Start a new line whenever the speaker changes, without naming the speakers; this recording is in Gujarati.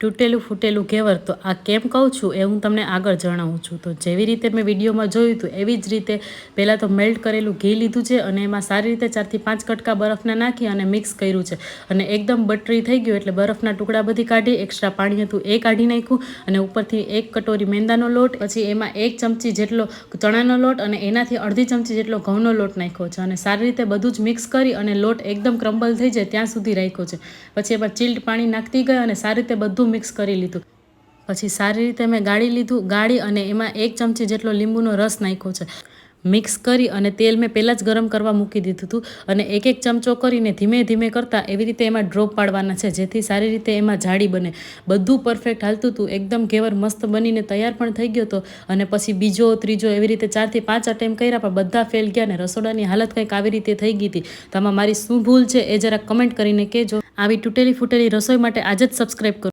તૂટેલું ફૂટેલું ઘેવર તો આ કેમ કહું છું એ હું તમને આગળ જણાવું છું. તો જેવી રીતે મેં વિડીયોમાં જોયું હતું એવી જ રીતે પહેલાં તો મેલ્ટ કરેલું ઘી લીધું છે અને એમાં સારી રીતે 4 થી 5 કટકા બરફના નાખી અને મિક્સ કર્યું છે અને એકદમ બટરી થઈ ગયું એટલે બરફના ટુકડા બધી કાઢી, એક્સ્ટ્રા પાણી હતું એ કાઢી નાખ્યું અને ઉપરથી 1 કટોરી મેંદાનો લોટ, પછી એમાં 1 ચમચી જેટલો ચણાનો લોટ અને એનાથી અડધી ચમચી જેટલો ઘઉંનો લોટ નાખ્યો છે અને સારી રીતે બધું જ મિક્સ કરી અને લોટ એકદમ ક્રમ્બલ થઈ જાય ત્યાં સુધી રાખ્યો છે. પછી એમાં ચીલ્ડ પાણી નાખતી ગઈ અને સારી રીતે બધું મિક્સ કરી લીધું. પછી સારી રીતે મેં ગાળી અને એમાં 1 ચમચી જેટલો લીંબુનો રસ નાખ્યો છે. મિક્સ કરી અને તેલ મેં પહેલાં જ ગરમ કરવા મૂકી દીધું હતું અને એક ચમચો કરીને ધીમે ધીમે કરતાં એવી રીતે એમાં ડ્રોપ પાડવાના છે જેથી સારી રીતે એમાં જાડી બને. બધું પરફેક્ટ હાલતું હતું, એકદમ ઘેવર મસ્ત બનીને તૈયાર પણ થઈ ગયો હતો. અને પછી બીજો ત્રીજો એવી રીતે 4 થી 5 અટેમ્પ કર્યા પણ બધા ફેલ ગયા ને રસોડાની હાલત કંઈક આવી રીતે થઈ ગઈ હતી. તો આમાં મારી શું ભૂલ છે એ જરા કમેન્ટ કરીને કહેજો. આવી તૂટેલી ફૂટેલી રસોઈ માટે આજે જ સબસ્ક્રાઈબ કરો.